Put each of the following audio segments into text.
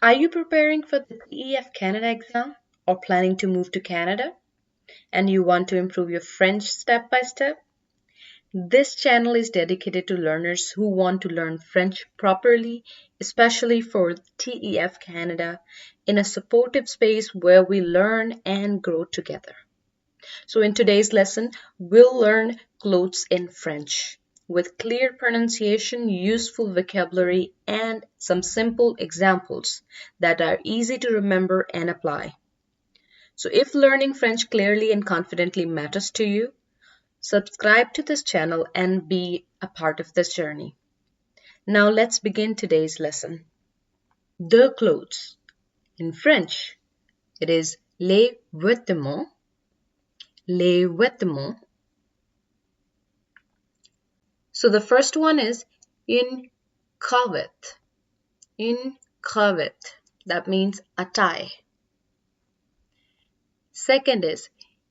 Are you preparing for the TEF Canada exam or planning to move to Canada and you want to improve your French step by step? This channel is dedicated to learners who want to learn French properly, especially for TEF Canada, in a supportive space where we learn and grow together. So in today's lesson, we'll learn clothes in French with clear pronunciation, useful vocabulary, and some simple examples that are easy to remember and apply. So if learning French clearly and confidently matters to you, subscribe to this channel and be a part of this journey. Now let's begin today's lesson. The clothes. In French, it is les vêtements. Les vêtements. So the first one is une cravate. Une cravate. That means a tie. Second is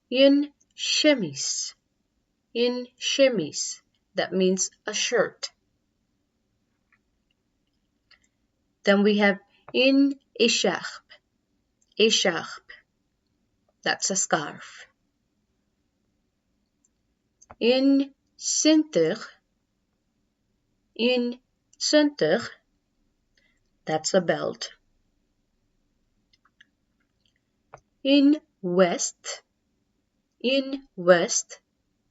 une chemise. Une chemise. That means a shirt. Then we have une écharpe. Écharpe. That's a scarf. Une ceinture. Une ceinture. That's a belt. Une veste. Une veste.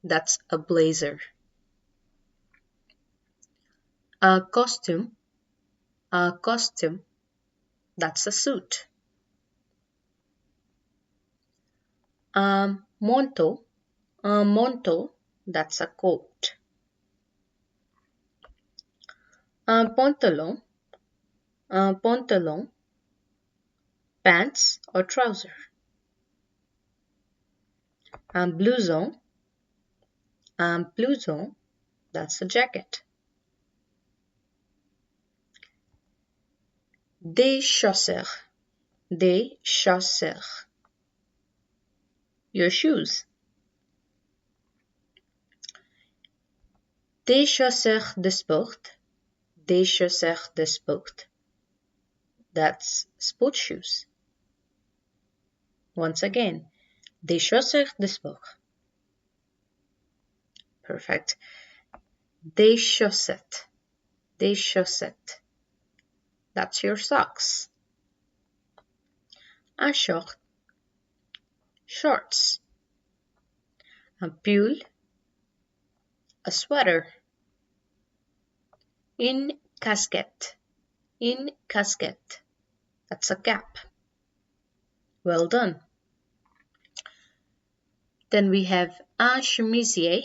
That's a blazer. A costume. A costume. That's a suit. A manteau. A manteau. That's a coat. Un pantalon. Un pantalon. Pants or trouser. Un blouson. Un blouson. That's a jacket. Des chaussures. Des chaussures. Your shoes. Des chaussures de sport. Des chaussures de sport. That's sport shoes. Once again, des chaussures de sport. Perfect. Des chaussettes. Des chaussettes. That's your socks. Un short. Shorts. Un pull. A sweater. Une casquette. Une casquette. That's a cap. Well done. Then we have un chemisier.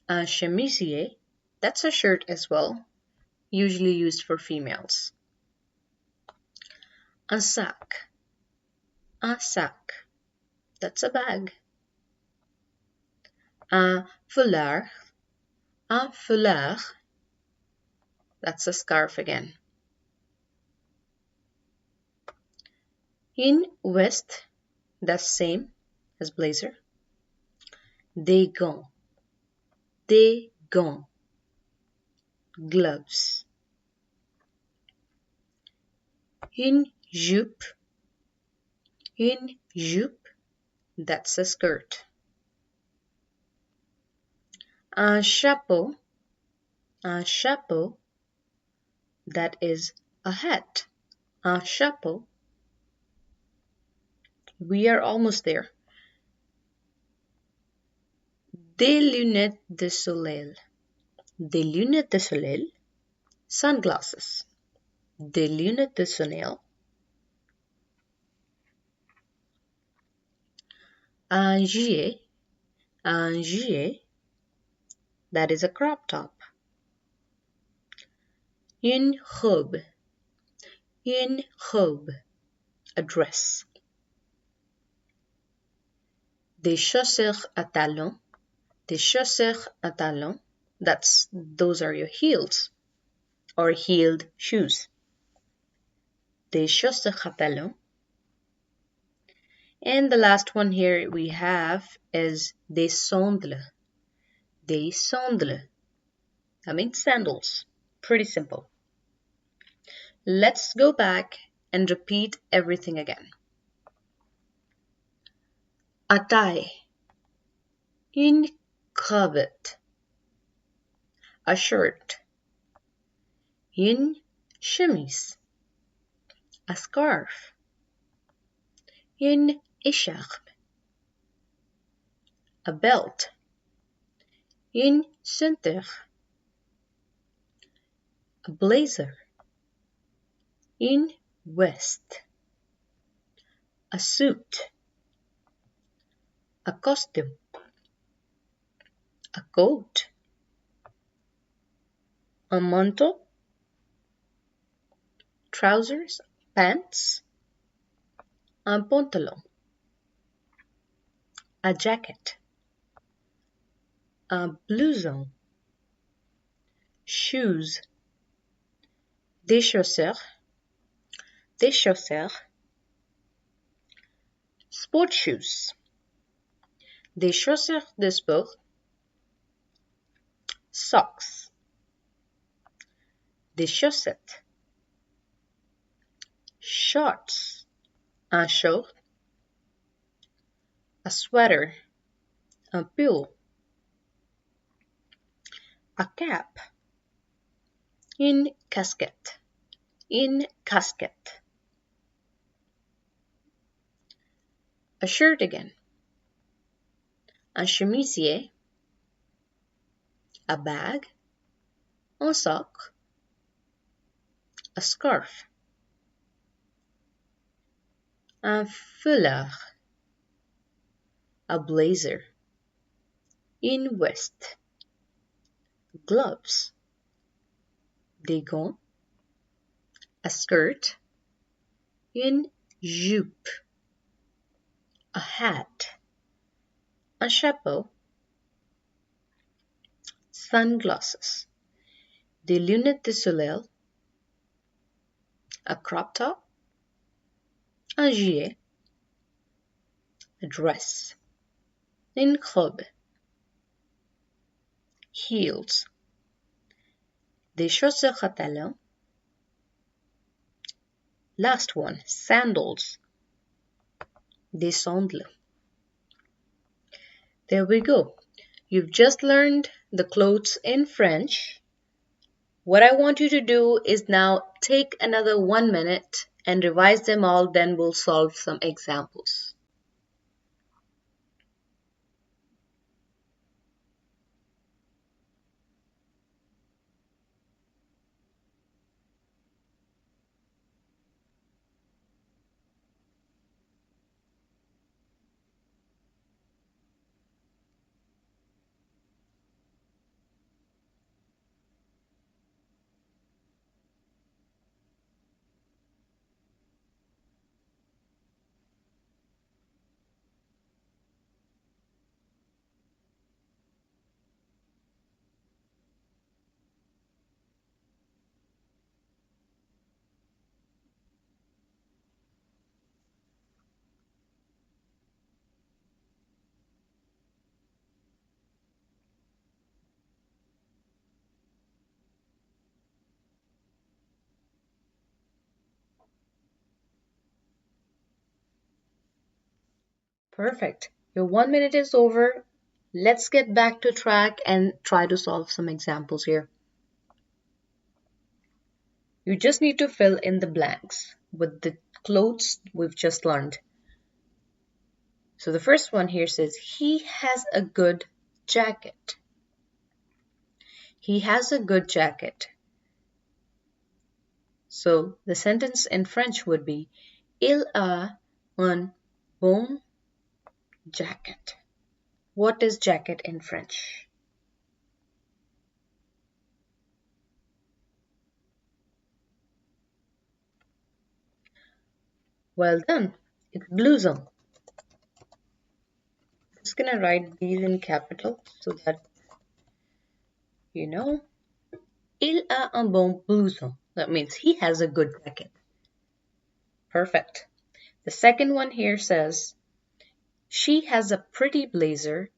Un chemisier. That's a shirt as well, usually used for females. Un sac. Un sac. That's a bag. Un foulard. Un foulard. That's a scarf again. Une veste. That's same as blazer. Des gants. Des gants. Gloves. Une jupe. Une jupe. That's a skirt. Un chapeau. Un chapeau. That is a hat. Un chapeau. We are almost there. Des lunettes de soleil. Des lunettes de soleil. Sunglasses. Des lunettes de soleil. Un gilet. Un gilet. That is a crop top. Une robe. Une robe. A dress. Des chaussures à talons. Des chaussures à talons. Those are your heels or heeled shoes. Des chaussures à talons. And the last one here we have is des sandales. Des sandales. That means sandals. Pretty simple. Let's go back and repeat everything again. A tie, une cravate, a shirt, une chemise, a scarf, une écharpe, a belt, une ceinture, a blazer, une veste, a suit, a costume, a coat, a manteau, trousers, pants, un pantalon, a jacket, un blouson, shoes, des chaussures, sport shoes, des chaussures de sport, socks, des chaussettes, shorts, un short, a sweater, un pull, a cap, une casquette, a shirt again, un chemisier, a bag, un sock, a scarf, un foulard, a blazer, une veste, gloves, des gants, a skirt, une jupe, a hat, un chapeau, sunglasses, des lunettes de soleil, a crop top, un gilet, a dress, une robe, heels, des chaussures à talons, last one, sandals, des sandals. There we go. You've just learned the clothes in French. What I want you to do is now take another 1 minute and revise them all, then we'll solve some examples. Perfect. Your 1 minute is over. Let's get back to track and try to solve some examples here. You just need to fill in the blanks with the clothes we've just learned. So the first one here says, he has a good jacket. He has a good jacket. So the sentence in French would be, il a un bon jacket. What is jacket in French? Well done. It's blouson. I'm just gonna write these in capital so that you know. Il a un bon blouson. That means he has a good jacket. Perfect. The second one here says, she has a pretty blazer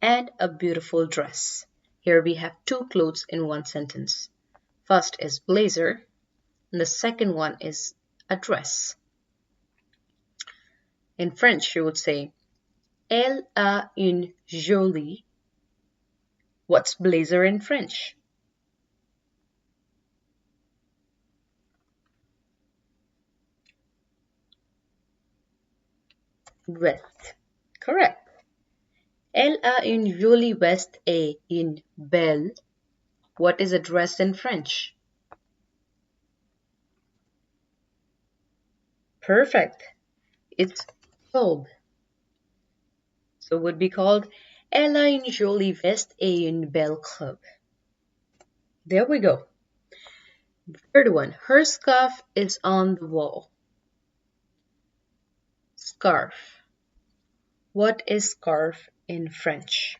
and a beautiful dress. Here we have two clothes in one sentence. First is blazer, and the second one is a dress. In French, you would say, Elle a une jolie. What's blazer in French? Veste. Correct. Elle a une jolie veste et une belle. What is a dress in French? Perfect. It's robe. So it would be called Elle a une jolie veste et une belle robe. There we go. Third one. Her scarf is on the wall. Scarf. What is scarf in French?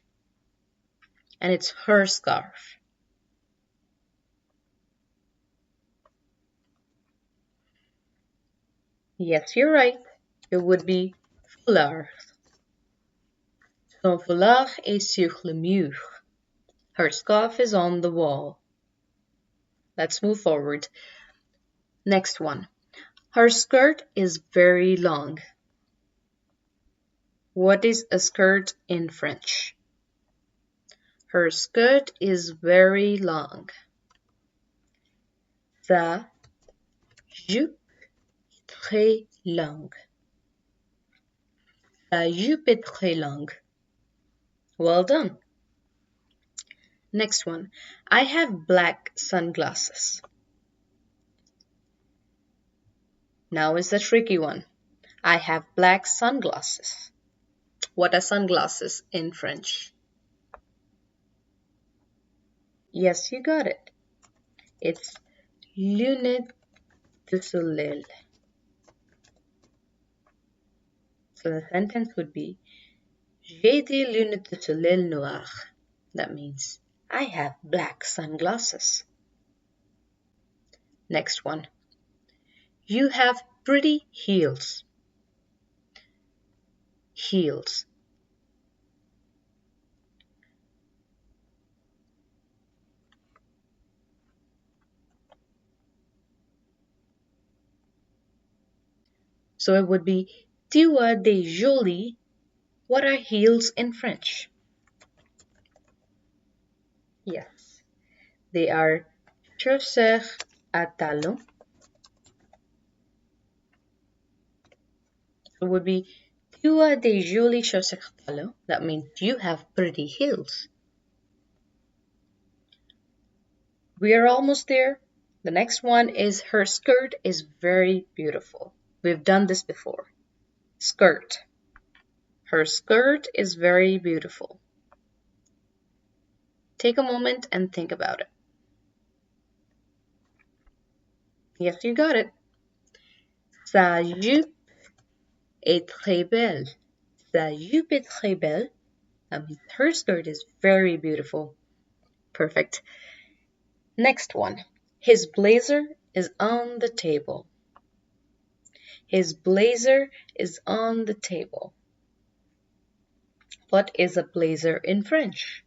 And it's her scarf. Yes, you're right. It would be foulard. Son foulard est sur le mur. Her scarf is on the wall. Let's move forward. Next one. Her skirt is very long. What is a skirt in French? Her skirt is very long. Sa jupe est très longue. Sa jupe est très longue. Well done. Next one. I have black sunglasses. Now is the tricky one. I have black sunglasses. What are sunglasses in French? Yes, you got it. It's lunettes de soleil. So the sentence would be J'ai des lunettes de soleil noires. That means I have black sunglasses. Next one. You have pretty heels. Heels. So it would be Tu as des jolies. What are heels in French? Yes, they are chaussures à talons. It would be Tu as des jolies chaussures à talons. That means you have pretty heels. We are almost there. The next one is her skirt is very beautiful. We've done this before. Skirt. Her skirt is very beautiful. Take a moment and think about it. Yes, you got it. Sa jupe est très belle. Sa jupe est très belle. That means her skirt is very beautiful. Perfect. Next one. His blazer is on the table. His blazer is on the table. What is a blazer in French?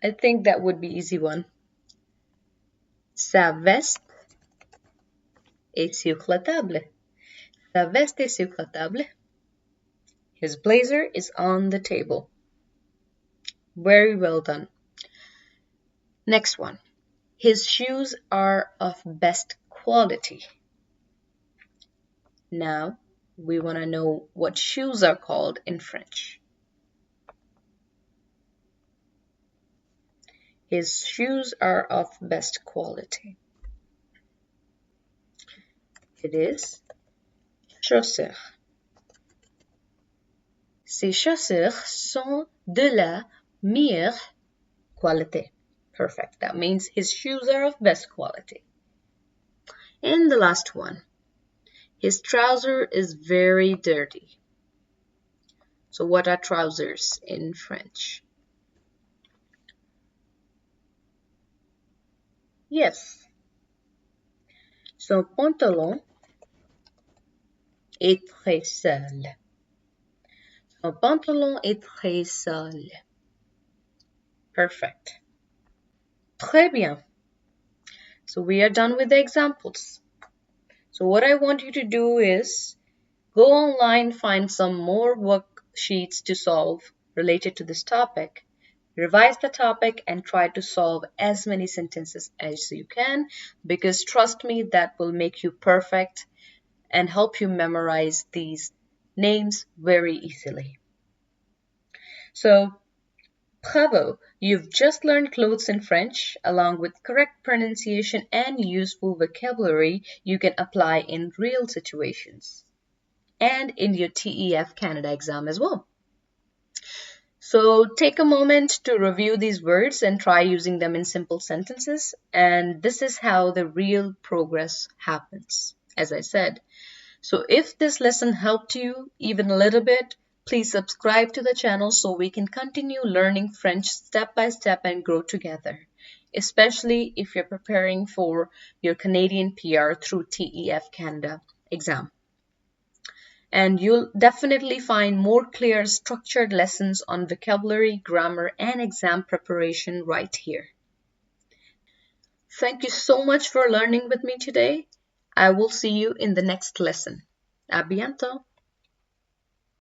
I think that would be easy one. Sa veste est sur la table. Sa veste est sur la table. His blazer is on the table. Very well done. Next one. His shoes are of best quality. Now, we want to know what shoes are called in French. His shoes are of best quality. It is chaussures. Ces chaussures sont de la meilleure qualité. Perfect. That means his shoes are of best quality. And the last one. His trouser is very dirty. So what are trousers in French? Yes. Son pantalon est très sale. Son pantalon est très sale. Perfect. Très bien. So we are done with the examples. So what I want you to do is go online, find some more worksheets to solve related to this topic. Revise the topic and try to solve as many sentences as you can, because trust me, that will make you perfect and help you memorize these names very easily. So, bravo! You've just learned clothes in French, along with correct pronunciation and useful vocabulary you can apply in real situations and in your TEF Canada exam as well. So take a moment to review these words and try using them in simple sentences. And this is how the real progress happens, as I said. So if this lesson helped you even a little bit, please subscribe to the channel so we can continue learning French step by step and grow together, especially if you're preparing for your Canadian PR through TEF Canada exam. And you'll definitely find more clear, structured lessons on vocabulary, grammar, and exam preparation right here. Thank you so much for learning with me today. I will see you in the next lesson. A bientôt!